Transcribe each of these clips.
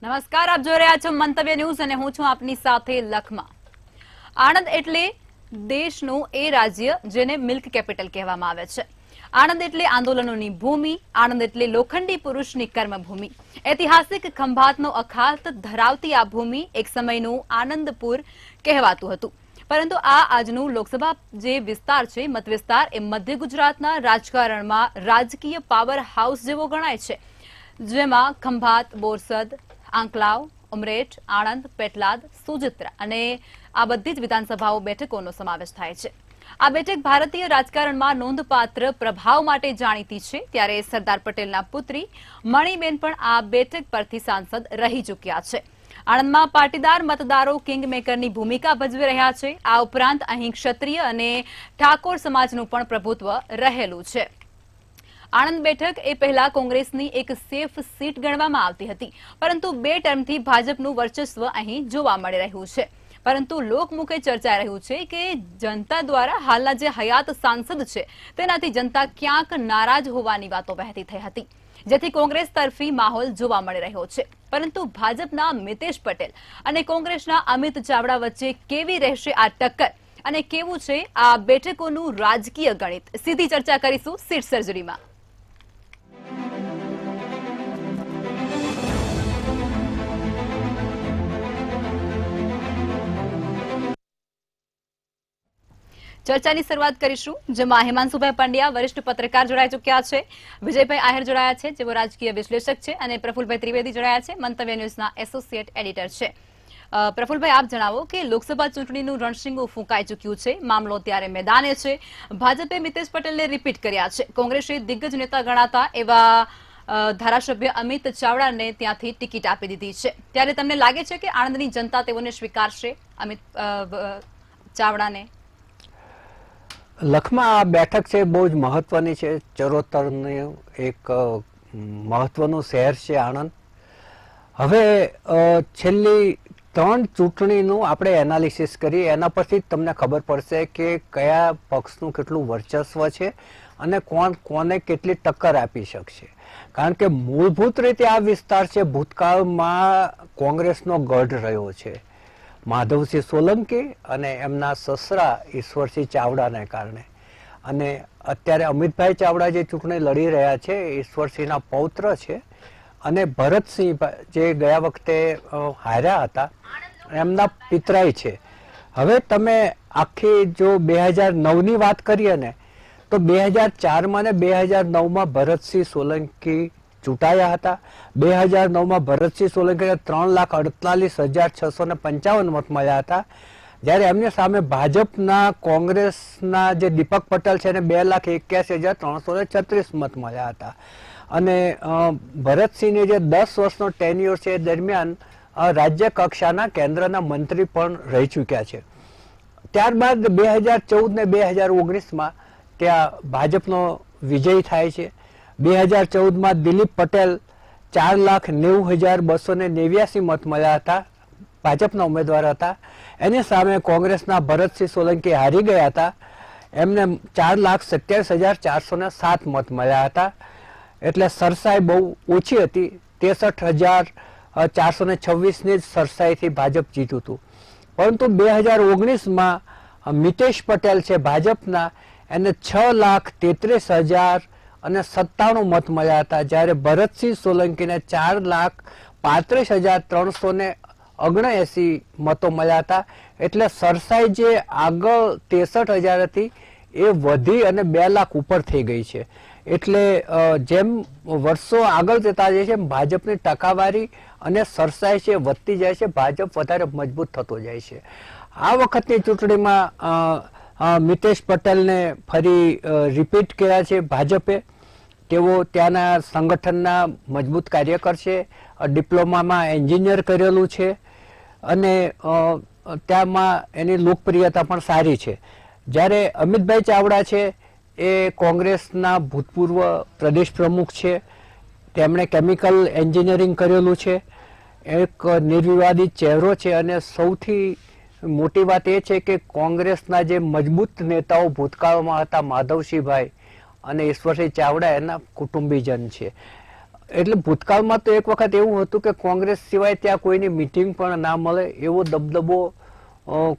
નમસ્કાર, આપ જોઈ રહ્યા છો મંતવ્ય ન્યૂઝ અને હું છું આપની સાથે લખમા. આણંદ એટલે દેશનું એ રાજ્ય જેને મિલ્ક કેપિટલ કહેવામાં આવે છે. આણંદ એટલે આંદોલનોની ભૂમિ, આણંદ એટલે લોખંડી પુરુષની કર્મભૂમિ. ઐતિહાસિક ખંભાતનો અખાત ધરાવતી આ ભૂમિ એક સમયનું આનંદપુર કહેવાતું હતું. પરંતુ આ આજનું લોકસભા જે વિસ્તાર છે, મત વિસ્તાર, એ મધ્ય ગુજરાતના રાજકારણમાં રાજકીય પાવર હાઉસ જેવો ગણાય છે, જેમાં ખંભાત, બોરસદ, આંકલાવ, ઉમરેઠ, આણંદ, પેટલાદ, સુજિત્રા અને આ બધી જ વિધાનસભાઓ બેઠકોનો સમાવેશ થાય છે. આ બેઠક ભારતીય રાજકારણમાં નોંધપાત્ર પ્રભાવ માટે જાણીતી છે. ત્યારે સરદાર પટેલના પુત્રી મણીબેન પણ આ બેઠક પરથી સાંસદ રહી ચૂક્યા છે. આણંદમાં પાટીદાર મતદારો કિંગમેકરની ભૂમિકા ભજવી રહ્યા છે. આ ઉપરાંત અહીં ક્ષત્રિય અને ઠાકોર સમાજનું પણ પ્રભુત્વ રહેલું છે. આણંદ બેઠક એ પહેલા કોંગ્રેસની એક સેફ સીટ ગણવામાં આવતી હતી, પરંતુ 2 ટર્મથી ભાજપનું વર્ચસ્વ અહીં જોવા મળી રહ્યું છે. પરંતુ લોકમુખે ચર્ચાઈ રહ્યું છે કે જનતા દ્વારા હાલના જે હયાત સાંસદ છે તેનાથી જનતા ક્યાંક નારાજ હોવાની વાતો વહેતી થઈ હતી, જેથી કોંગ્રેસ તરફી માહોલ જોવા મળી રહ્યો છે. પરંતુ ભાજપના મિતેશ પટેલ અને કોંગ્રેસના અમિત ચાવડા વચ્ચે કેવી રહેશે આ ટક્કર અને કેવું છે આ બેઠકોનું રાજકીય ગણિત, સીધી ચર્ચા કરીશું સીટ સર્જરીમાં. ચર્ચાની શરૂઆત કરીશું, જેમાં હિમાંશુભાઈ પંડ્યા વરિષ્ઠ પત્રકાર જોડાઈ ચૂક્યા છે, વિજયભાઈ આહિર જોડાયા છે જેઓ રાજકીય વિશ્લેષક છે, અને પ્રફુલભાઈ ત્રિવેદી જોડાયા છે, મંતવ્ય ન્યૂઝના એસોસિએટ એડિટર છે. પ્રફુલભાઈ, આપ જણાવો કે લોકસભા ચૂંટણીનું રણશીંગું ફૂંકાઈ ચૂક્યું છે, મામલો ત્યારે મેદાને છે. ભાજપે મિતેશ પટેલને રિપીટ કર્યા છે. કોંગ્રેસે દિગ્ગજ નેતા ગણાતા એવા ધારાસભ્ય અમિત ચાવડાને ત્યાંથી ટિકિટ આપી દીધી છે. ત્યારે તમને લાગે છે કે આણંદની જનતા તેઓને સ્વીકારશે, અમિત ચાવડાને? લખમાં આ બેઠક છે બહુ જ મહત્વની છે. ચરોતરનું એક મહત્વનું શહેર છે આણંદ. હવે છેલ્લી 3 ચૂંટણીનું આપણે એનાલિસિસ કરીએ, એના પરથી તમને ખબર પડશે કે કયા પક્ષનું કેટલું વર્ચસ્વ છે અને કોને કેટલી ટક્કર આપી શકશે. કારણ કે મૂળભૂત રીતે આ વિસ્તાર છે ભૂતકાળમાં કોંગ્રેસનો ગઢ રહ્યો છે, માધવસિંહ સોલંકી અને એમના સસરા ઈશ્વરસિંહ ચાવડાને કારણે. અને અત્યારે અમિતભાઈ ચાવડા જે ચૂંટણી લડી રહ્યા છે, ઈશ્વરસિંહના પૌત્ર છે, અને ભરતસિંહ જે ગયા વખતે હાર્યા હતા એમના પિતરાઈ છે. હવે તમે આખી જો 2009ની વાત કરીએ ને, તો 2004માં ને 2009માં ભરતસિંહ સોલંકી ચૂંટાયા હતા. 2009માં ભરતસિંહ સોલંકીને 3,48,655 મત મળ્યા હતા, જ્યારે એમની સામે ભાજપના કોંગ્રેસના જે દીપક પટેલ છે એને 2,81,336 મત મળ્યા હતા. અને ભરતસિંહને જે 10 વર્ષનો ટેન્યુર છે એ દરમિયાન રાજ્ય કક્ષાના કેન્દ્રના મંત્રી પણ રહી ચૂક્યા છે. ત્યારબાદ 2014 ને 2019માં ત્યાં ભાજપનો વિજય થાય છે. 2014માં દિલીપ પટેલ 4,90,289 મત મળ્યા હતા, ભાજપના ઉમેદવાર હતા. એની સામે કોંગ્રેસના ભરતસિંહ સોલંકી હારી ગયા હતા, એમને 4,27,407 મત મળ્યા હતા. એટલે સરસાઈ બહુ ઓછી હતી, 63,426ની જ સરસાઈથી ભાજપ જીત્યું હતું. પરંતુ 2019માં મિતેશ પટેલ છે ભાજપના, એને 6,33,097 મત મળ્યા હતા, જ્યારે ભરતસિંહ સોલંકીને 4,35,379 મતો મળ્યા હતા. એટલે સરસાઈ જે આગળ 63,000 હતી એ વધી અને 2 લાખ ઉપર થઈ ગઈ છે. એટલે જેમ વર્ષો આગળ જતા જાય છે ભાજપની ટકાવારી અને સરસાઈ છે વધતી જાય છે, ભાજપ વધારે મજબૂત થતો જાય છે. આ વખતની ચૂંટણીમાં મિતેશ પટેલને ફરી રિપીટ કર્યા છે ભાજપે. તેઓ ત્યાંના સંગઠનના મજબૂત કાર્યકર છે, ડિપ્લોમામાં એન્જિનિયર કરેલું છે, અને ત્યાંમાં એની લોકપ્રિયતા પણ સારી છે. જ્યારે અમિતભાઈ ચાવડા છે એ કોંગ્રેસના ભૂતપૂર્વ પ્રદેશ પ્રમુખ છે, તેમણે કેમિકલ એન્જિનિયરિંગ કરેલું છે, એક નિર્વિવાદિત ચહેરો છે. અને સૌથી મોટી વાત એ છે કે કોંગ્રેસના જે મજબૂત નેતાઓ ભૂતકાળમાં હતા, માધવસિંહભાઈ અને ઈશ્વરસિંહ ચાવડા, એના કુટુંબીજન છે. એટલે ભૂતકાળમાં તો એક વખત એવું હતું કે કોંગ્રેસ સિવાય ત્યાં કોઈની મિટિંગ પણ ના મળે એવો દબદબો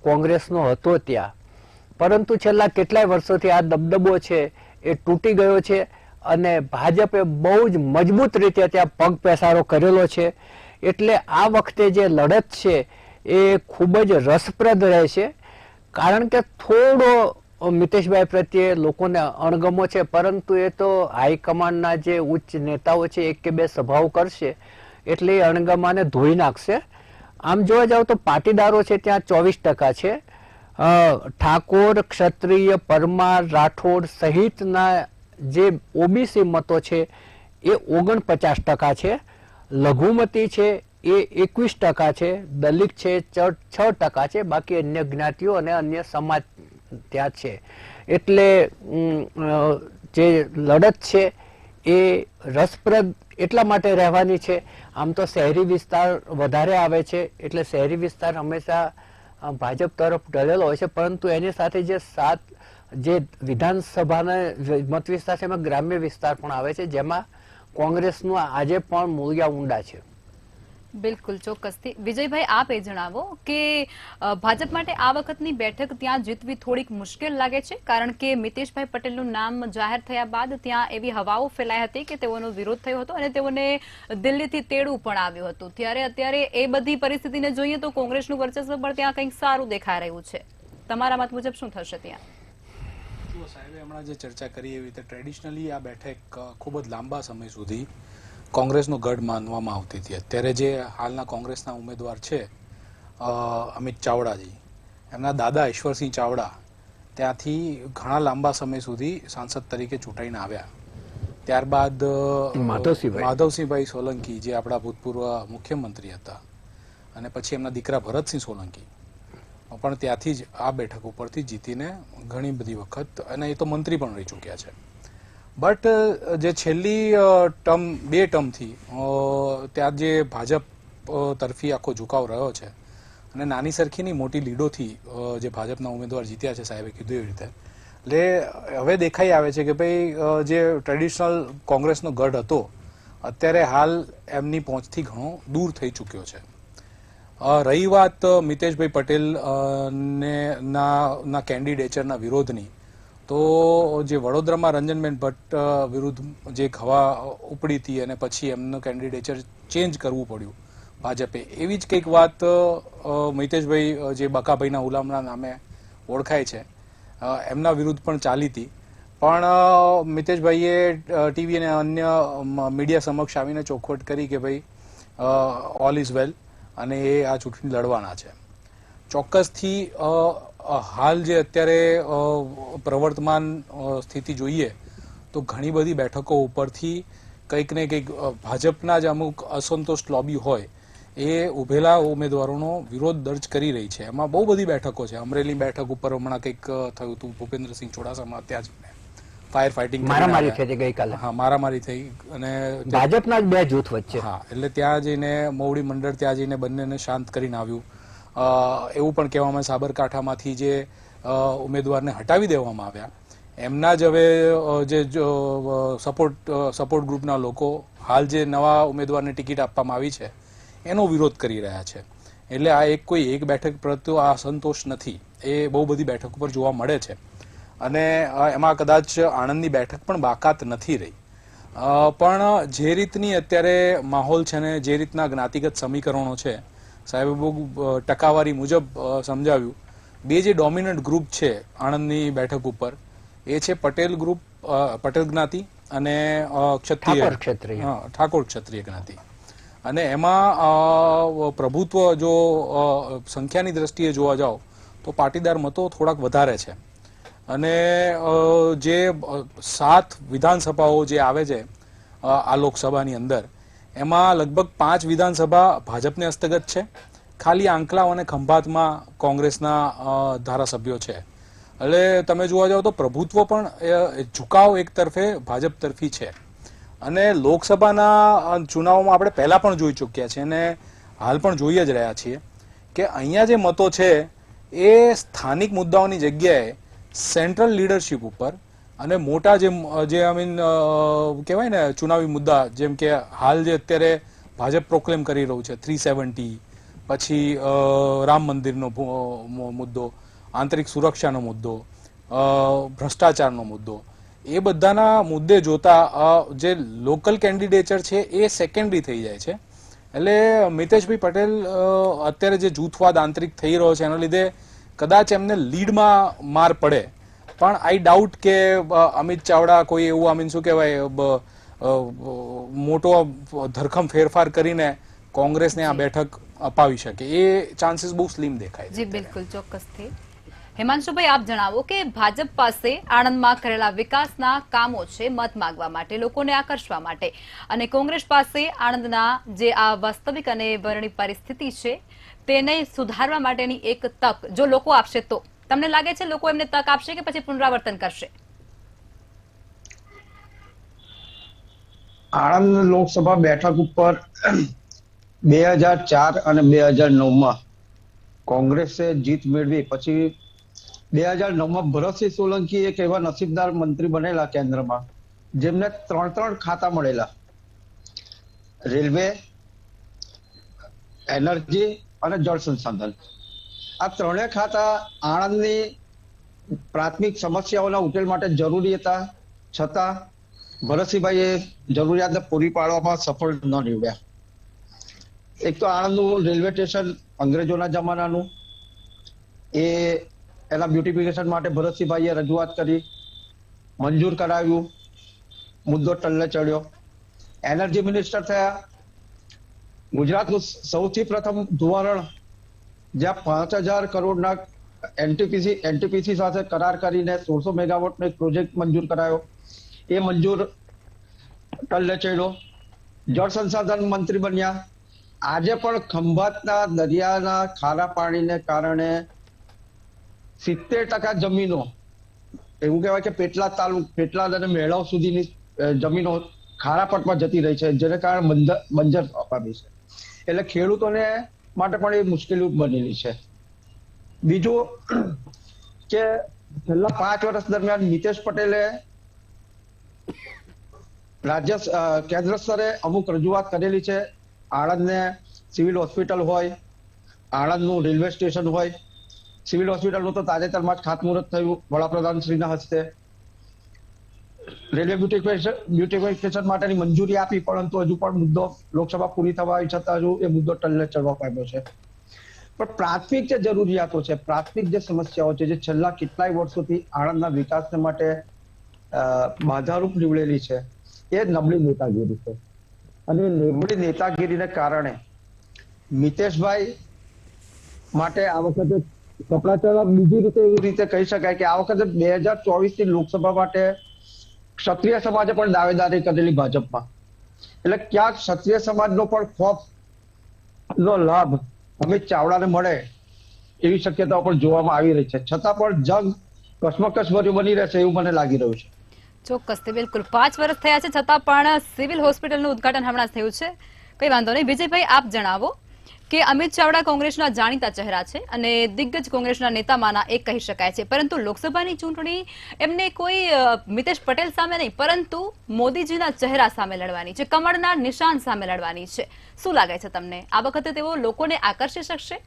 કોંગ્રેસનો હતો ત્યાં, પરંતુ છેલ્લા કેટલાય વર્ષોથી આ દબદબો છે એ તૂટી ગયો છે અને ભાજપે બહુ જ મજબૂત રીતે ત્યાં પગ પેસારો કરેલો છે. એટલે આ વખતે જે લડત છે એ ખૂબ જ રસપ્રદ રહેશે, કારણ કે થોડો મિતેશભાઈ પ્રત્યે લોકોને અણગમો છે, પરંતુ એ તો હાઈકમાન્ડના જે ઉચ્ચ નેતાઓ છે એક કે બે સભાઓ કરશે એટલે એ અણગમાને ધોઈ નાખશે. આમ જોવા જાવ તો પાટીદારો છે ત્યાં 24% છે, ઠાકોર, ક્ષત્રિય, પરમાર, રાઠોડ સહિતના જે ઓબીસી મતો છે એ 49% છે, લઘુમતી છે એ 21% છે, દલિત છે 6% છે, બાકી અન્ય જ્ઞાતિઓ અને અન્ય સમાજ ત્યાં છે. એટલે જે લડત છે એ રસપ્રદ એટલા માટે રહેવાની છે. આમ તો શહેરી વિસ્તાર વધારે આવે છે એટલે શહેરી વિસ્તાર હંમેશા ભાજપ તરફ ઢળેલો હોય છે, પરંતુ એની સાથે જે વિધાનસભાના મત વિસ્તાર છે એમાં ગ્રામ્ય વિસ્તાર પણ આવે છે, જેમાં કોંગ્રેસનું આજે પણ મૂળિયા ઊંડા છે. બિલકુલ, ચોક્કસથી. વિજયભાઈ, આપ એ જણાવો કે ભાજપ માટે આ વખતની બેઠક ત્યાં જીતવી થોડીક મુશ્કેલ લાગે છે, કારણ કે મિતેશભાઈ પટેલનું નામ જાહેર થયા બાદ ત્યાં એવી હવાઓ ફેલાઈ હતી કે તેઓનો વિરોધ થયો હતો અને તેઓને દિલ્હીથી તેડવું પણ આવ્યું હતું. ત્યારે અત્યારે એ બધી પરિસ્થિતિને જોઈએ તો કોંગ્રેસનું વર્ચસ્વ પણ ત્યાં કંઈક સારું દેખાઈ રહ્યું છે. તમારા મત મુજબ શું થશે ત્યાં? સાહેબે હમણાં જે ચર્ચા કરી એવી રીતે ટ્રેડિશનલી આ બેઠક ખૂબ જ લાંબા સમય સુધી કોંગ્રેસનો ગઢ માનવામાં આવતી હતી. અત્યારે જે હાલના કોંગ્રેસના ઉમેદવાર છે અમિત ચાવડાજી, એમના દાદા ઈશ્વરસિંહ ચાવડા ત્યાંથી ઘણા લાંબા સમય સુધી સાંસદ તરીકે ચૂંટાઈને આવ્યા. ત્યારબાદ માધવસિંહભાઈ સોલંકી જે આપણા ભૂતપૂર્વ મુખ્યમંત્રી હતા, અને પછી એમના દીકરા ભરતસિંહ સોલંકી પણ ત્યાંથી જ આ બેઠક ઉપરથી જીતીને ઘણી બધી વખત, અને એ તો મંત્રી પણ રહી ચૂક્યા છે. બટ જે છેલ્લી બે ટર્મથી ત્યાં જે ભાજપ તરફી આખો ઝુકાવ રહ્યો છે અને નાની સરખીની મોટી લીડોથી જે ભાજપના ઉમેદવાર જીત્યા છે, સાહેબે કીધું એવી રીતે, એટલે હવે દેખાઈ આવે છે કે ભાઈ જે ટ્રેડિશનલ કોંગ્રેસનો ગઢ હતો અત્યારે હાલ એમની પહોંચથી ઘણો દૂર થઈ ચૂક્યો છે. રહી વાત મિતેશભાઈ પટેલ ના કેન્ડિડેચરના વિરોધની, તો જે વડોદરામાં રંજનબેન ભટ્ટ વિરુદ્ધ જે હવા ઉપડી હતી અને પછી એમનું કેન્ડિડેચર ચેન્જ કરવું પડ્યું ભાજપે, એવી જ કંઈક વાત મિતેશભાઈ જે બકાભાઈના હુલામણા નામે ઓળખાય છે એમના વિરુદ્ધ પણ ચાલી હતી. પણ મિતેશભાઈએ ટીવી અને અન્ય મીડિયા સમક્ષ આવીને ચોખવટ કરી કે ભાઈ ઓલ ઇઝ વેલ અને એ આ ચૂંટણી લડવાના છે. ચોક્કસથી હાલ જે અત્યારે પ્રવર્તમાન સ્થિતિ જોઈએ તો ઘણી બધી બેઠકો ઉપરથી કંઈક ને કંઈક ભાજપના જ અમુક અસંતોષ લોબી હોય એ ઉભેલા ઉમેદવારોનો વિરોધ દર્જ કરી રહી છે. એમાં બહુ બધી બેઠકો છે. અમરેલી બેઠક ઉપર હમણાં કંઈક થયું હતું, ભૂપેન્દ્રસિંહ ચુડાસમા ત્યાં જ ફાયર ફાઇટિંગ મારામારી થઈ ગઈકાલે. હા, મારામારી થઈ અને ભાજપના જ બે જૂથ વચ્ચે. હા, એટલે ત્યાં જઈને મોવડી મંડળ ત્યાં જઈને બંનેને શાંત કરીને આવ્યું. એવું પણ કહેવામાં સાબરકાંઠામાંથી જે ઉમેદવારને હટાવી દેવામાં આવ્યા એમના જ હવે જે સપોર્ટ ગ્રુપના લોકો હાલ જે નવા ઉમેદવારને ટિકિટ આપવામાં આવી છે એનો વિરોધ કરી રહ્યા છે. એટલે આ એક બેઠક પ્રત્યે આ અસંતોષ નથી, એ બહુ બધી બેઠક ઉપર જોવા મળે છે. અને એમાં કદાચ આણંદની બેઠક પણ બાકાત નથી રહી. પણ જે રીતની અત્યારે માહોલ છે ને જે રીતના જ્ઞાતિગત સમીકરણો છે, સાહેબે બહુ ટકાવારી મુજબ સમજાવ્યું. બે જે ડોમિનન્ટ ગ્રુપ છે આણંદની બેઠક ઉપર એ છે પટેલ ગ્રુપ, પટેલ જ્ઞાતિ અને ઠાકોર ક્ષત્રિય જ્ઞાતિ. અને એમાં પ્રભુત્વ જો સંખ્યાની દ્રષ્ટિએ જોવા જાઓ તો પાટીદાર મતો થોડાક વધારે છે. અને જે 7 વિધાનસભાઓ જે આવે છે આ લોકસભાની અંદર, એમાં લગભગ 5 વિધાનસભા ભાજપને હસ્તગત છે. ખાલી આંકલાવ અને ખંભાતમાં કોંગ્રેસના ધારાસભ્યો છે. એટલે તમે જોવા જાઓ તો પ્રભુત્વ પણ ઝુકાવ એક તરફે ભાજપ તરફી છે. અને લોકસભાના ચુનાવોમાં આપણે પહેલા પણ જોઈ ચૂક્યા છે અને હાલ પણ જોઈ જ રહ્યા છીએ કે અહીંયા જે મતો છે એ સ્થાનિક મુદ્દાઓની જગ્યાએ સેન્ટ્રલ લીડરશિપ ઉપર અને મોટા જે આઈ મીન કહેવાય ને ચુનાવી મુદ્દા, જેમ કે હાલ જે અત્યારે ભાજપ પ્રોક્લેમ કરી રહ્યું છે 370, પછી રામ મંદિરનો મુદ્દો, આંતરિક સુરક્ષાનો મુદ્દો, ભ્રષ્ટાચારનો મુદ્દો, એ બધાના મુદ્દે જોતા જે લોકલ કેન્ડિડેચર છે એ સેકન્ડરી થઈ જાય છે. એટલે મિતેશભાઈ પટેલ અત્યારે જે જૂથવાદ આંતરિક થઈ રહ્યો છે એના લીધે કદાચ એમને લીડમાં માર પડે, પણ આઈ ડાઉટ કે અમિત ચાવડા કોઈ એવું આઈ મીન શું કહેવાય મોટો ધરખમ ફેરફાર કરીને કોંગ્રેસને આ બેઠક અપાવી શકે. એ ચાન્સીસ બહુ સ્લીમ દેખાય છે. જી બિલકુલ, ચોક્કસથી. હિમાંશુભાઈ, આપ જણાવો કે ભાજપ પાસે આણંદમાં કરેલા વિકાસના કામો છે મત માંગવા માટે, લોકોને આકર્ષવા માટે, અને કોંગ્રેસ પાસે આણંદના જે આ વાસ્તવિક અને વરણી પરિસ્થિતિ છે તેને સુધારવા માટેની એક તક જો લોકો આપશે તો તમને લાગે છે લોકો એમને તક આપશે કે પછી પુનરાવર્તન કરશે? આણંદ લોકસભા બેઠક ઉપર 2004 અને 2009માં કોંગ્રેસે જીત મેળવી પછી 2009માં ભરતસિંહ સોલંકી એક એવા નસીબદાર મંત્રી બનેલા કેન્દ્રમાં જેમને 3 ખાતા મળેલા: રેલવે, એનર્જી અને જળ સંસાધન. આ 3 ખાતા આણંદની પ્રાથમિક સમસ્યાઓના ઉકેલ માટે જરૂરી હતા, છતાં ભરતસિંહભાઈએ જરૂરિયાતને પૂરી પાડવામાં સફળ ન નીવડ્યા. એક તો આણંદનું રેલવે સ્ટેશન અંગ્રેજોના જમાનાનું, એના બ્યુટિફિકેશન માટે ભરતસિંહભાઈએ રજૂઆત કરી, મંજૂર કરાવ્યું, મુદ્દો ટલ્લે ચડ્યો. એનર્જી મિનિસ્ટર થયા, ગુજરાતનું સૌથી પ્રથમ ધોવાણ જ્યાં 5000 કરોડના એનટીપીસી સાથે કરાર કરીને 1600 મેગાવોટનો એક પ્રોજેક્ટ મંજૂર કરાયો, એ મંજૂર ટલ્લે ચડ્યો. જળ સંસાધન મંત્રી બન્યા. આજે પણ ખંભાતના દરિયાના ખારા પાણીને કારણે 70% જમીનો, એવું કહેવાય કે પેટલાદ અને મેળાવ સુધીની જમીનો ખારા પટમાં જતી રહી છે, જેને કારણે બંજર પામી છે. એટલે ખેડૂતોને માટે પણ એ મુશ્કેલી બનેલી છે. બીજું કે છેલ્લા 5 વર્ષ દરમિયાન મિતેશ પટેલે કેન્દ્ર સ્તરે અમુક રજૂઆત કરેલી છે. આણંદને સિવિલ હોસ્પિટલ હોય, આણંદનું રેલવે સ્ટેશન હોય. સિવિલ હોસ્પિટલનું તો તાજેતરમાં જ ખાતમુહૂર્ત થયું વડાપ્રધાન શ્રીના હસ્તે. રેલવે બ્યુટિફિકેશન માટેની મંજૂરી આપી, પરંતુ હજુ પણ મુદ્દો લોકસભા પૂરી થવા આવી છતાં હજુ એ મુદ્દો ટલ્લે ચડવા પામ્યો છે. પણ પ્રાથમિક જે જરૂરિયાતો છે, પ્રાથમિક જે સમસ્યાઓ છે, જે છેલ્લા કેટલાય વર્ષોથી આણંદના વિકાસને માટે બાધારૂપ નીવડેલી છે, એ નબળી નેતાગીરી છે. અને નબળી નેતાગીરીને કારણે મિતેશભાઈ માટે આ વખતે કપડા ચડવા, બીજી રીતે એવી રીતે કહી શકાય કે આ વખતે 2024ની લોકસભા માટે ક્ષત્રિય સમાજે પણ દાવેદારી કરેલી ભાજપમાં. એટલે ક્યાંક ક્ષત્રિય સમાજનો પણ ખોફનો લાભ અમિત ચાવડાને મળે એવી શક્યતાઓ પણ જોવામાં આવી રહી છે. છતાં પણ જંગ કશ્મકશભર્યું બની રહેશે એવું મને લાગી રહ્યું છે. ચોક્કસથી, બિલકુલ. 5 વર્ષ થયા છે છતાં પણ સિવિલ હોસ્પિટલનું ઉદઘાટન હમણાં થયું છે. કઈ વાંધો નહીં. વિજયભાઈ, આપ જણાવો કે અમિત ચાવડા કોંગ્રેસના જાણીતા ચહેરા છે અને દિગ્ગજ કોંગ્રેસના નેતામાંના એક કહી શકાય છે, પરંતુ લોકસભાની ચૂંટણી એમને કોઈ મિતેશ પટેલ સામે નહીં પરંતુ મોદીજીના ચહેરા સામે લડવાની છે, કમળના નિશાન સામે લડવાની છે. શું લાગે છે તમને, આ વખતે તેઓ લોકોને આકર્ષી શકશે?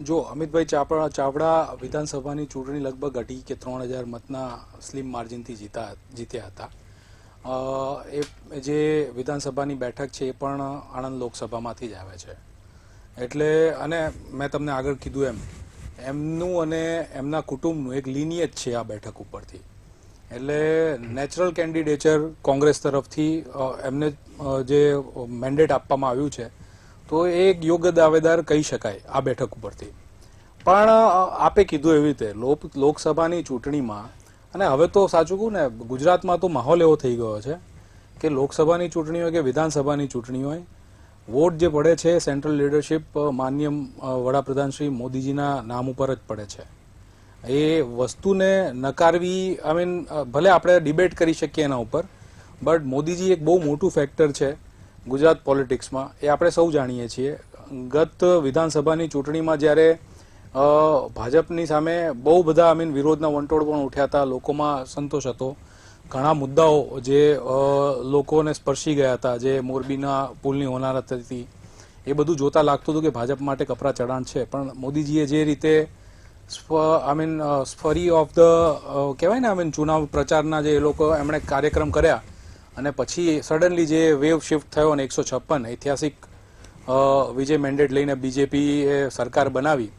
જો અમિતભાઈ ચાવડા વિધાનસભાની ચૂંટણી લગભગ 2.5 કે 3000 મતના સ્લીમ માર્જિનથી જીત્યા હતા. એ જે વિધાનસભાની બેઠક છે એ પણ આણંદ લોકસભામાંથી જ આવે છે. એટલે અને મેં તમને આગળ કીધું એમનું અને એમના કુટુંબનું એક લિનિયેજ છે આ બેઠક ઉપરથી. એટલે નેચરલ કેન્ડિડેચર કોંગ્રેસ તરફથી એમને જે મેન્ડેટ આપવામાં આવ્યું છે, તો એ એક યોગ્ય દાવેદાર કહી શકાય આ બેઠક ઉપરથી. પણ આપે કીધું એવી રીતે લોકસભાની ચૂંટણીમાં, અને હવે તો સાચું કહું ને, ગુજરાતમાં તો માહોલ એવો થઈ ગયો છે કે લોકસભાની ચૂંટણી હોય કે વિધાનસભાની ચૂંટણી હોય, વોટ જે પડે છે સેન્ટ્રલ લીડરશિપ માનનીય વડાપ્રધાન શ્રી મોદીજીના નામ ઉપર જ પડે છે. એ વસ્તુને નકારવી, આઈ મીન ભલે આપણે ડિબેટ કરી શકીએ એના ઉપર, બટ મોદીજી એક બહુ મોટું ફેક્ટર છે ગુજરાત પોલિટિક્સમાં, એ આપણે સૌ જાણીએ છીએ. ગત વિધાનસભાની ચૂંટણીમાં જ્યારે ભાજપની સામે બહુ બધા વિરોધના વંટોળ પણ ઉઠ્યા હતા, લોકોમાં સંતોષ હતો. ઘણા મુદ્દાઓ જે લોકોને સ્પર્શી ગયા હતા, જે મોરબીના પુલની હોનારત હતી, એ બધું જોતા લાગતું હતું કે ભાજપ માટે કપરા ચઢાણ છે. પણ મોદીજીએ જે રીતે ફરી ઓફ ધ કહેવાય ને ચુનાવ પ્રચારના જે એ લોકો એમણે કાર્યક્રમ કર્યા અને પછી સડનલી જે વેવ શિફ્ટ થયો અને 156 ઐતિહાસિક વિજય મેન્ડેટ લઈને બીજેપી સરકાર બનાવી.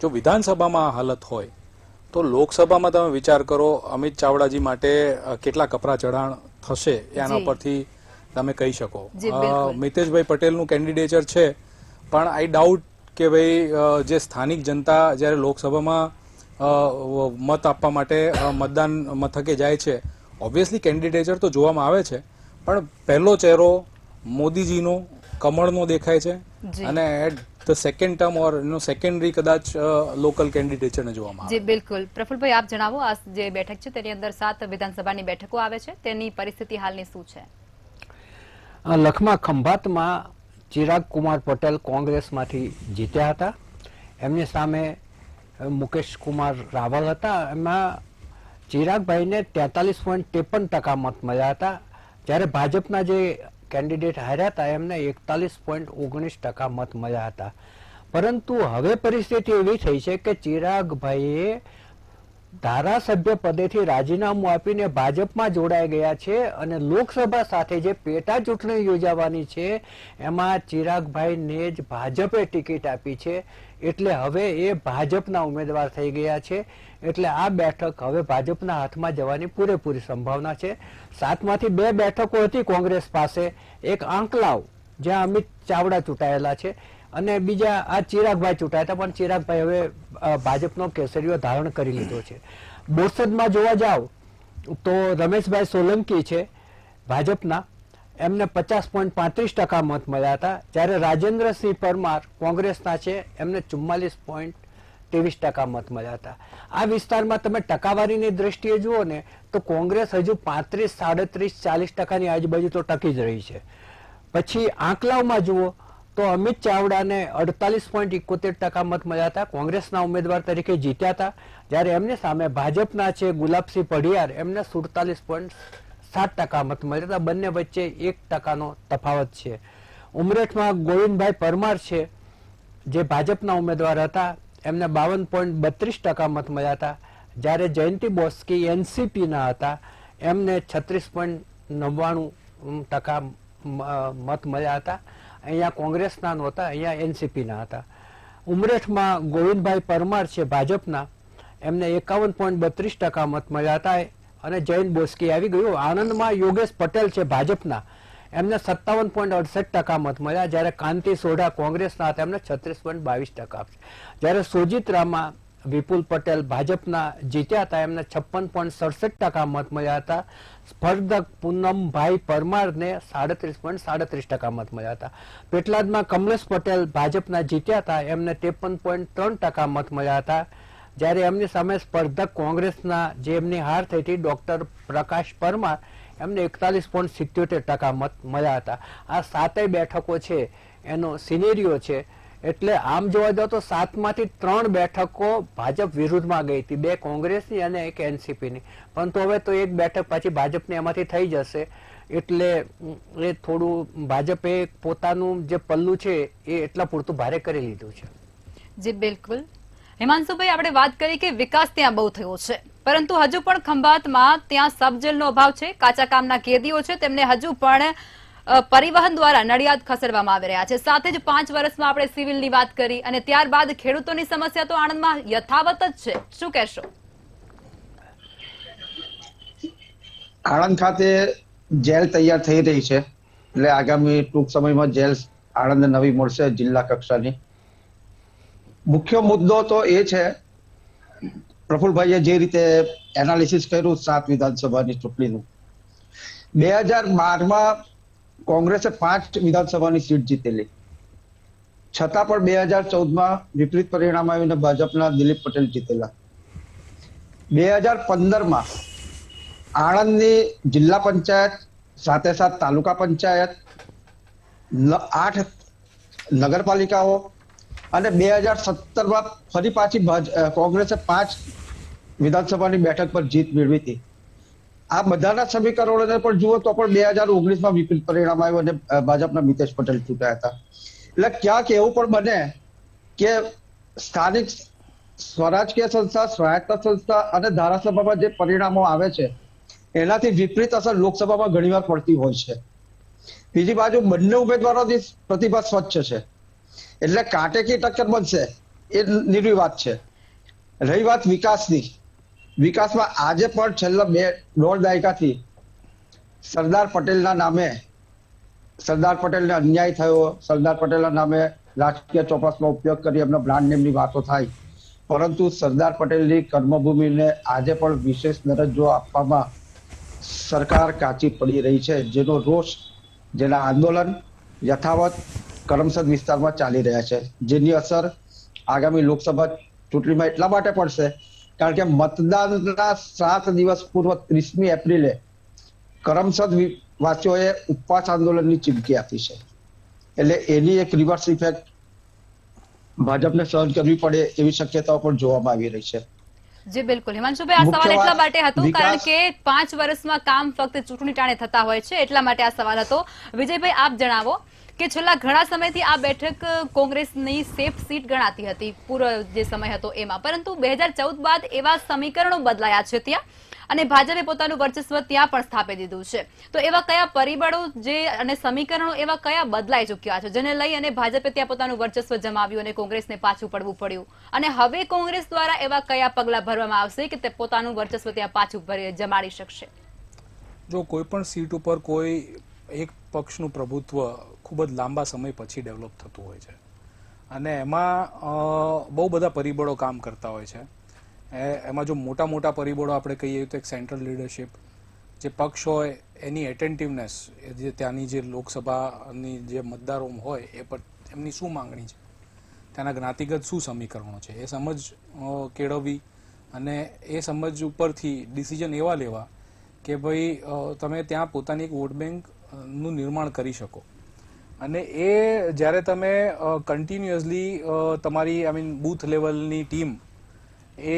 જો વિધાનસભામાં હાલત હોય તો લોકસભામાં તમે વિચાર કરો, અમિત ચાવડાજી માટે કેટલા કપરા ચઢાણ થશે એના પરથી તમે કહી શકો. મિતેશભાઈ પટેલનું કેન્ડિડેચર છે, પણ આઈ ડાઉટ કે ભાઈ જે સ્થાનિક જનતા જ્યારે લોકસભામાં મત આપવા માટે મતદાન મથકે જાય છે, ઓબ્વિયસલી કેન્ડિડેચર તો જોવામાં આવે છે, પણ પહેલો ચહેરો મોદીજીનો કમળનો દેખાય છે અને at the second term or secondary કદાચ લોકલ કેન્ડિડેટને જોવામાં આવે. જી બિલકુલ. પ્રફુલભાઈ, આપ જણાવો, આ જે બેઠક છે તેની અંદર 7 વિધાનસભાની બેઠકો આવે છે, તેની પરિસ્થિતિ હાલની શું છે? લખમા ખંભાતમાં ચિરાગ કુમાર પટેલ કોંગ્રેસમાંથી જીત્યા હતા. એમની સામે મુકેશ કુમાર રાવલ હતા. એમાં ચિરાગભાઈને 43.53% મત મળ્યા હતા, જ્યારે ભાજપના જે કેન્ડિડેટ હાર્યા હતા એમને 41.19% મત મળ્યા હતા. પરંતુ હવે પરિસ્થિતિ એવી થઈ છે કે ચિરાગભાઈએ ધારાસભ્ય પદેથી રાજીનામું આપીને ભાજપમાં જોડાઈ ગયા છે અને લોકસભા સાથે જે પેટા ચૂંટણી યોજાવાની છે એમાં ચિરાગભાઈને જ ભાજપે ટિકિટ આપી છે. એટલે હવે એ ભાજપના ઉમેદવાર થઈ ગયા છે. એટલે આ બેઠક હવે ભાજપના હાથમાં જવાની પૂરેપૂરી સંભાવના છે. 7માંથી 2 બેઠકો હતી કોંગ્રેસ પાસે, એક આંકલાવ જ્યાં અમિત ચાવડા ચૂંટાયેલા છે અને બીજા આ ચિરાગભાઈ ચૂંટાયા હતા, પણ ચિરાગભાઈ હવે ભાજપનો કેસરીઓ ધારણ કરી લીધો છે. બોરસદમાં જોવા જાવ તો રમેશભાઈ સોલંકી છે ભાજપના, એમને 50.35% મત મળ્યા હતા, જ્યારે રાજેન્દ્રસિંહ પરમાર કોંગ્રેસના છે, એમને 44.23% મત મળ્યા હતા. આ વિસ્તારમાં તમે ટકાવારીની દ્રષ્ટિએ જુઓ ને તો કોંગ્રેસ હજુ 35, 37, 40%ની આજુબાજુ તો ટકી જ રહી છે. પછી આંકલાવમાં જુઓ તો અમિત ચાવડાને 48.71% મત મળ્યા હતા, કોંગ્રેસના ઉમેદવાર તરીકે જીત્યા હતા, જ્યારે એમની સામે ભાજપના છે ગુલાબસિંહ પઢિયાર, એમને 47.7% મત મળ્યા હતા. બંને વચ્ચે 1%નો તફાવત છે. ઉમરેઠમાં ગોવિંદભાઈ પરમાર છે જે ભાજપના ઉમેદવાર હતા, એમને 52.32% મત મળ્યા હતા, જ્યારે જયંતિ બોસ્કી એનસીપીના હતા, એમને 36.99% મત મળ્યા હતા. અહીંયા કોંગ્રેસના નહોતા, અહીંયા એનસીપીના હતા. ઉમરેઠમાં ગોવિંદભાઈ પરમાર છે ભાજપના, એમને 51.32% મત મળ્યા હતા અને જયંત બોસ્કી આવી ગયું. આણંદમાં યોગેશ પટેલ છે ભાજપના, એમને 57.68% મત મળ્યા, જ્યારે કાંતિ સોઢા કોંગ્રેસના હતા, એમને 36.22%. જ્યારે સોજિત્રામાં વિપુલ પટેલ ભાજપના જીત્યા હતા, એમને 56.67% મત મળ્યા હતા. સ્પર્ધક પૂનમભાઈ પરમારને 37.37% મત મળ્યા હતા. પેટલાદમાં કમલેશ પટેલ ભાજપના જીત્યા હતા, એમને 53.3% મત મળ્યા હતા, જ્યારે એમની સામે સ્પર્ધક કોંગ્રેસના જે એમની હાર થઈ હતી ડોક્ટર પ્રકાશ પરમાર, એમને 41.77% મત મળ્યા હતા. આ 7 બેઠકો છે એનો સિનેરિયો છે. એટલે આમ જોવા જાવ તો 7માંથી 3 બેઠકો ભાજપ વિરુદ્ધમાં ગઈ હતી, 2 કોંગ્રેસની અને 1 એનસીપીની. પરંતુ હવે તો 1 બેઠક પાછી ભાજપની એમાંથી થઈ જશે. એટલે એ થોડું ભાજપે પોતાનું જે પલ્લું છે એ એટલા પૂરતું ભારે કરી લીધું છે. જી બિલકુલ. હિમાંશુભાઈ, આપણે વાત કરી કે વિકાસ ત્યાં બહુ થયો છે, પરંતુ હજુ પણ ખંભાતમાં ત્યાં સબ જેલનો અભાવ છે. કાચા કામના કેદીઓ છે, તેમને હજુ પણ પરિવહન દ્વારા નડિયાદ ખસેડવામાં આવી રહ્યા છે. સાથે જ 5 વર્ષમાં આપણે સિવિલની વાત કરી અને ત્યારબાદ ખેડૂતોની સમસ્યા તો આણંદમાં યથાવત જ છે. શું કહેશો? આણંદ ખાતે જેલ તૈયાર થઈ રહી છે, એટલે આગામી ટૂંક સમયમાં જેલ આણંદ નવી મળશે જિલ્લા કક્ષાની. મુખ્ય મુદ્દો તો એ છે, પ્રફુલભાઈએ જે રીતે એનાલિસિસ કર્યું 7 વિધાનસભાની ચૂંટણીનું, 2012માં કોંગ્રેસે 5 વિધાનસભાની સીટ જીતેલી, છતાં પણ 2014માં વિપરીત પરિણામ આવીને ભાજપના દિલીપ પટેલ જીતેલા. 2015માં આણંદની જિલ્લા પંચાયત સાથે તાલુકા પંચાયત, 8 નગરપાલિકાઓ અને 2017માં ફરી પાછી કોંગ્રેસે 5 વિધાનસભાની બેઠક પર જીત મેળવી હતી. આ બધાના સમીકરણોને પણ જુઓ તો પણ 2019માં વિપરીત પરિણામ આવ્યું અને ભાજપના મિતેશ પટેલ ચૂંટાયા હતા. એટલે ક્યાંક એવું પણ બને કે સ્થાનિક સ્વરાજકીય સંસ્થા, સ્વાયત્ત સંસ્થા અને ધારાસભામાં જે પરિણામો આવે છે એનાથી વિપરીત અસર લોકસભામાં ઘણીવાર પડતી હોય છે. બીજી બાજુ બંને ઉમેદવારોની પ્રતિભા સ્વચ્છ છે એટલે કાંટેકી ટક્કર બનશે એ નિર્વી વાત છે. રહી વાત વિકાસની, વિકાસમાં આજે પણ છેલ્લા 2.5 દાયકાથી સરદાર પટેલના નામે, સરદાર પટેલને અન્યાય થયો, સરદાર પટેલના નામે રાજકીય ચોપાસનો ઉપયોગ કરી એમના બ્રાન્ડ નેમની વાતો થાય, પરંતુ સરદાર પટેલની કર્મભૂમિને આજે પણ વિશેષ દરજ્જો આપવામાં સરકાર કાચી પડી રહી છે, જેનો રોષ, જેના આંદોલન યથાવત કરમસદ વિસ્તારમાં ચાલી રહ્યા છે, જેની અસર આગામી લોકસભા ચૂંટણીમાં એટલા માટે પડશે કારણ કે મતદાનના 7 દિવસ પૂર્વ 30મી એપ્રિલે કરમસદ વાસીઓએ ઉપવાસ આંદોલનની ચીમકી આપી છે. એટલે એની એક રિવર્સ ઇફેક્ટ ભાજપને સહન કરવી પડે એવી શક્યતાઓ પણ જોવામાં આવી રહી છે. જી બિલકુલ હિમાંશુભાઈ, આ સવાલ એટલા માટે હતો કારણ કે 5 વર્ષમાં કામ ફક્ત ચૂંટણી ટાણે થતા હોય છે, એટલા માટે આ સવાલ હતો. વિજયભાઈ, આપ જણાવો કે છેલ્લા ઘણા સમયથી આ બેઠક કોંગ્રેસની સેફ સીટ ગણાતી હતી પૂરો જે સમય હતો એમાં, પરંતુ 2014 બાદ એવા સમીકરણો બદલાયા છે ત્યાં, અને ભાજપે પોતાનું વર્ચસ્વ ત્યાં પણ સ્થાપી દીધું છે. તો એવા કયા પરિબળો જે અને સમીકરણો એવા કયા બદલાઈ ચૂક્યા છે જેને લઈ અને ભાજપે ત્યાં પોતાનું વર્ચસ્વ જમાવ્યું અને કોંગ્રેસને પાછું પડવું પડ્યું, અને હવે કોંગ્રેસ દ્વારા એવા કયા પગલા ભરવામાં આવશે કે તે પોતાનું વર્ચસ્વ ત્યાં પાછું જમાડી શકશે? જો કોઈ પણ સીટ ઉપર કોઈ એક પક્ષનું પ્રભુત્વ ખૂબ જ લાંબા સમય પછી ડેવલપ થતું હોય છે અને એમાં બહુ બધા પરિબળો કામ કરતા હોય છે. એમાં જો મોટા મોટા પરિબળો આપણે કહીએ તો એક સેન્ટ્રલ લીડરશિપ, જે પક્ષ હોય એની એટેન્ટિવનેસ, જે ત્યાંની જે લોકસભાની જે મતદારો હોય એ પર એમની શું માંગણી છે, ત્યાંના જ્ઞાતિગત શું સમીકરણો છે એ સમજ કેળવવી અને એ સમજ ઉપરથી ડિસિઝન એવા લેવા કે ભાઈ તમે ત્યાં પોતાની એક વોટ બેંકનું નિર્માણ કરી શકો. અને એ જ્યારે તમે કન્ટિન્યુઅસલી તમારી બૂથ લેવલની ટીમ એ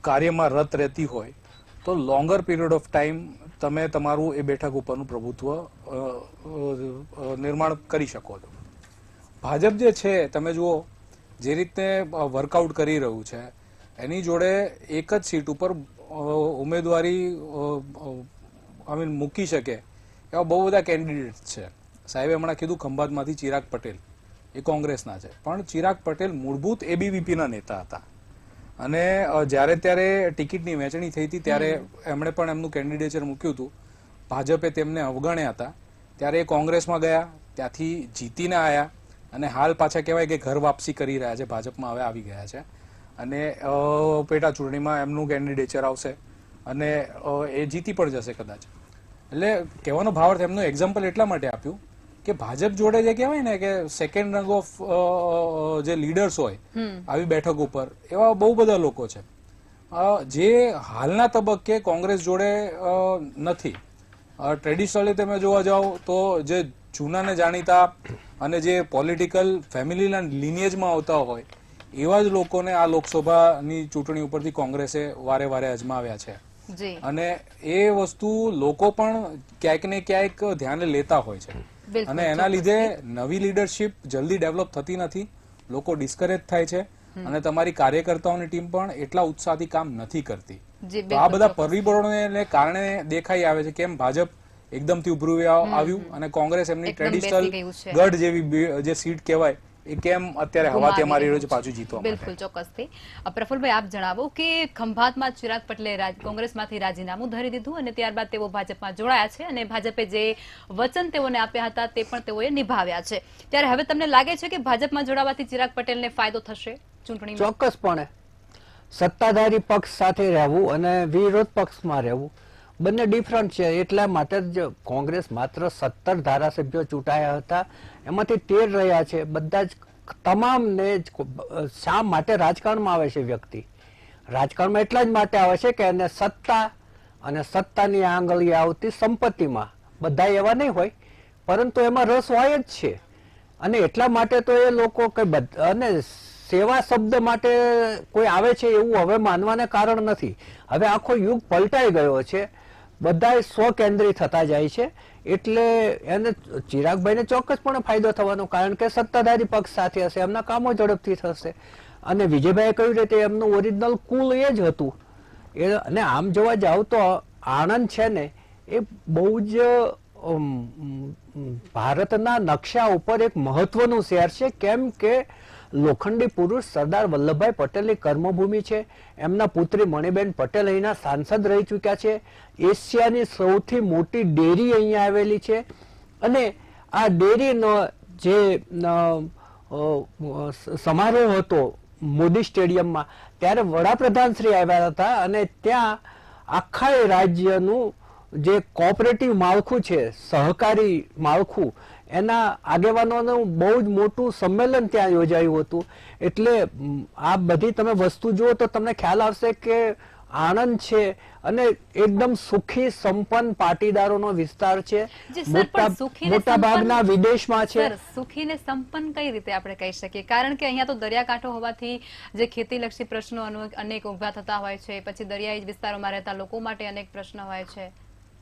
કાર્યમાં રત રહેતી હોય તો લોંગર પીરિયડ ઓફ ટાઈમ તમે તમારું એ બેઠક ઉપરનું પ્રભુત્વ નિર્માણ કરી શકો છો. ભાજપ જે છે તમે જુઓ જે રીતે વર્કઆઉટ કરી રહ્યું છે એની જોડે એક જ સીટ ઉપર ઉમેદવારી મૂકી શકે એવા બહુ બધા કેન્ડિડેટ છે. સાહેબે હમણાં કીધું ખંભાતમાંથી ચિરાગ પટેલ, એ કોંગ્રેસના છે, પણ ચિરાગ પટેલ મૂળભૂત એબીવીપીના નેતા હતા અને જ્યારે ત્યારે ટિકિટની વહેંચણી થઈ હતી ત્યારે એમણે પણ એમનું કેન્ડિડેચર મૂક્યું હતું. ભાજપે તેમને અવગણ્યા હતા. ત્યારે એ કોંગ્રેસમાં ગયા, ત્યાંથી જીતીને આવ્યા અને હાલ પાછા કહેવાય કે ઘર વાપસી કરી રહ્યા છે, ભાજપમાં હવે આવી ગયા છે અને પેટા ચૂંટણીમાં એમનું કેન્ડિડેચર આવશે અને એ જીતી પણ જશે કદાચ. એટલે કહેવાનો ભાવાર્થ એમનું એક્ઝામ્પલ એટલા માટે આપ્યું કે ભાજપ જોડે જે કહેવાય ને કે સેકન્ડ રંગ ઓફ જે લીડર્સ હોય આવી બેઠક ઉપર એવા બહુ બધા લોકો છે જે હાલના તબક્કે કોંગ્રેસ જોડે નથી. ટ્રેડિશનલી તમે જોવા જાઓ તો જે જૂના ને જાણીતા અને જે પોલિટિકલ ફેમિલીના લિનિયેજમાં આવતા હોય એવા જ લોકોને આ લોકસભાની ચૂંટણી ઉપરથી કોંગ્રેસે વારે વારે અજમાવ્યા છે અને એ વસ્તુ લોકો પણ ક્યાંક ને ક્યાંક ધ્યાને લેતા હોય છે અને એના લીધે નવી લીડરશિપ જલ્દી ડેવલપ થતી નથી, લોકો ડિસ્કરેજ થાય છે અને તમારી કાર્યકર્તાઓની ટીમ પણ એટલા ઉત્સાહથી કામ નથી કરતી. તો આ બધા પરિબળોને કારણે દેખાઈ આવે છે કેમ ભાજપ એકદમથી ઉભરું આવ્યું અને કોંગ્રેસ એમની ટ્રેડિશનલ ગઢ જેવી જે સીટ કહેવાય એ કેમ અત્યારે હવાથી મારી રહ્યું છે પાછું જીતવા માટે. બિલકુલ ચોક્કસથી. પ્રફુલભાઈ, આપ જણાવો કે ખંભાતમાં ચિરાગ પટેલે કોંગ્રેસમાંથી રાજીનામું ધરી દીધું અને ત્યારબાદ તેઓ ભાજપમાં જોડાયા છે અને ભાજપે જે વચન તેઓને આપ્યા હતા તે પણ તેઓએ નિભાવ્યા છે. ત્યારે હવે તમને લાગે છે કે ભાજપમાં જોડાવાથી ચિરાગ પટેલને ફાયદો થશે ચૂંટણીમાં? ચોક્કસપણે. સત્તાધારી પક્ષ સાથે રહેવું અને વિરોધ પક્ષમાં રહેવું બંને ડિફરન્ટ છે. એટલા માટે જ કોંગ્રેસ માત્ર 17 ધારાસભ્યો ચૂંટાયા હતા, એમાંથી 13 રહ્યા છે. બધા જ તમામને શા માટે રાજકારણમાં આવે છે વ્યક્તિ? રાજકારણમાં એટલા જ માટે આવે છે કે એને સત્તા અને સત્તાની આંગળીએ આવતી સંપત્તિમાં, બધા એવા નહીં હોય પરંતુ એમાં રસ હોય જ છે અને એટલા માટે તો એ લોકો અને સેવા શબ્દ માટે કોઈ આવે છે એવું હવે માનવાને કારણ નથી. હવે આખો યુગ પલટાઈ ગયો છે, બધા સ્વકેન્દ્રી થતા જાય છે, એટલે એને ચિરાગભાઈને ચોક્કસપણે ફાયદો થવાનો, કારણ કે સત્તાધારી પક્ષ સાથે હશે, એમના કામો ઝડપથી થશે. અને વિજયભાઈએ કહ્યું રીતે એમનું ઓરિજિનલ કુલ એ જ હતું. અને આમ જોવા જાવ તો આણંદ છે ને એ બહુ જ ભારતના નકશા ઉપર એક મહત્વનું શહેર છે, કેમ કે લોખંડી પુરુષ સરદાર વલ્લભભાઈ પટેલની કર્મભૂમિ છે. એમના પુત્રી મણિબેન પટેલ અહીંના સાંસદ રહી ચૂક્યા છે. એશિયાની સૌથી મોટી ડેરી અહીંયા આવેલી છે. અને આ ડેરીનો જે સમારોહ હતો મોદી સ્ટેડિયમમાં, ત્યારે વડાપ્રધાન શ્રી આવ્યા હતા અને ત્યાં આખા રાજ્યનું જે કોઓપરેટિવ માળખું છે, સહકારી માળખું, એના આગેવાનોનું બહુ જ મોટું સંમેલન ત્યાં યોજાયું હતું. એટલે આ બધી તમે વસ્તુ જુઓ તો તમને ખ્યાલ આવશે કે આણંદ છે અને એકદમ સુખી સંપન્ન પાટીદારોનો વિસ્તાર છે. મોટા ભાગના વિદેશમાં છે. સુખી ને સંપન્ન કઈ રીતે આપણે કહી શકીએ? કારણ કે અહીંયા તો દરિયાકાંઠો હોવાથી જે ખેતીલક્ષી પ્રશ્નો અનેક ઉભા થતા હોય છે, પછી દરિયાઈ વિસ્તારોમાં રહેતા લોકો માટે અનેક પ્રશ્નો હોય છે.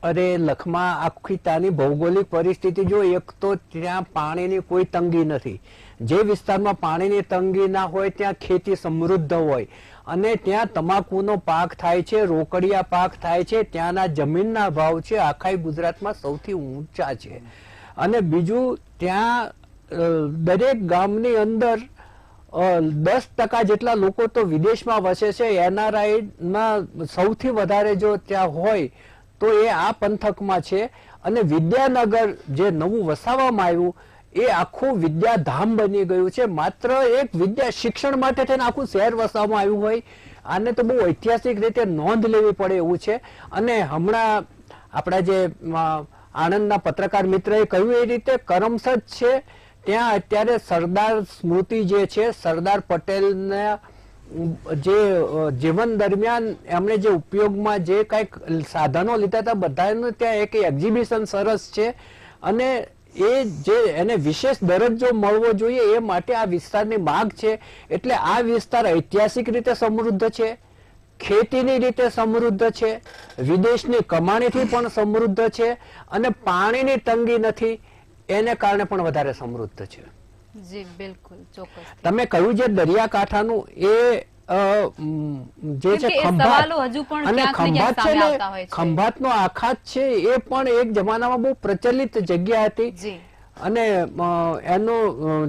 અરે લખમાં આખી ત્યાંની ભૌગોલિક પરિસ્થિતિ જો, એક તો ત્યાં પાણીની કોઈ તંગી નથી. જે વિસ્તારમાં પાણીની તંગી ના હોય ત્યાં ખેતી સમૃદ્ધ હોય, અને ત્યાં તમાકુનો પાક થાય છે, રોકડિયા પાક થાય છે. ત્યાંના જમીનના ભાવ છે આખા ગુજરાતમાં સૌથી ઊંચા છે. અને બીજું ત્યાં દરેક ગામની અંદર 10% જેટલા લોકો તો વિદેશમાં વસે છે. NRI માં સૌથી વધારે જો ત્યાં હોય તો એ આ પંથકમાં છે. અને વિદ્યાનગર જે નવું વસાવવામાં આવ્યું એ આખું વિદ્યાધામ બની ગયું છે. માત્ર એક વિદ્યા શિક્ષણ માટે થઈને આખું શહેર વસાવવામાં આવ્યું હોય, આને તો બહુ ઐતિહાસિક રીતે નોંધ લેવી પડે એવું છે. અને હમણાં આપણા જે આણંદના પત્રકાર મિત્રએ કહ્યું એ રીતે કરમસદ છે, ત્યાં અત્યારે સરદાર સ્મૃતિ જે છે, સરદાર પટેલના જે જીવન દરમિયાન એમણે જે ઉપયોગમાં જે કંઈક સાધનો લીધા હતા બધાનું ત્યાં એક એક્ઝિબિશન સરસ છે. અને એ જે એને વિશેષ દરજ્જો મળવો જોઈએ એ માટે આ વિસ્તારની માંગ છે. એટલે આ વિસ્તાર ઐતિહાસિક રીતે સમૃદ્ધ છે, ખેતીની રીતે સમૃદ્ધ છે, વિદેશની કમાણીથી પણ સમૃદ્ધ છે, અને પાણીની તંગી નથી એને કારણે પણ વધારે સમૃદ્ધ છે. જી બિલકુલ, ચોક્કસ. તમે કહ્યું જે દરિયાકાંઠાનું એ જે છે ખંભાત, અને ખંભાત છે ને, ખંભાતનો આખાત છે એ પણ એક જમાનામાં બહુ પ્રચલિત જગ્યા હતી. અને એનો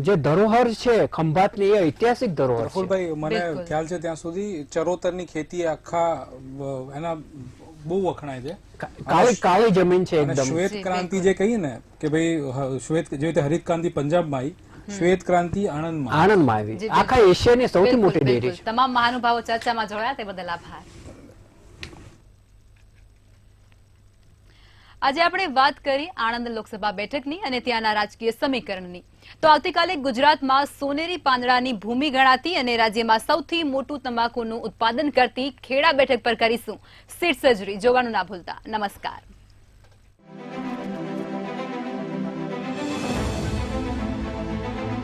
જે ધરોહર છે ખંભાતની એ ઐતિહાસિક ધરોહર છે. પ્રફુલભાઈ, મને ખ્યાલ છે ત્યાં સુધી ચરોતરની ખેતી આખા એના બહુ વખણાય છે. કાળી જમીન છે એકદમ. શ્વેત ક્રાંતિ જે કહીએ ને કે ભાઈ શ્વેત, જે રીતે હરિત ક્રાંતિ પંજાબમાં આવી, શ્વેત ક્રાંતિ આણંદમાં આવી. આખા એશિયાની સૌથી મોટી ડેરી છે. તમામ મહાનુભાવો ચર્ચામાં જોડાયા તે બદલ આભાર. આજે આપણે વાત કરી આણંદ લોકસભા બેઠકની અને ત્યાંના રાજકીય સમીકરણની. તો આવતીકાલે ગુજરાતમાં સોનેરી પાંદડાની ભૂમિ ગણાતી અને રાજ્યમાં સૌથી મોટું તમાકુનું ઉત્પાદન કરતી ખેડા બેઠક પર કરીશું સીટ સર્જરી. જોવાનું ના ભૂલતા. નમસ્કાર.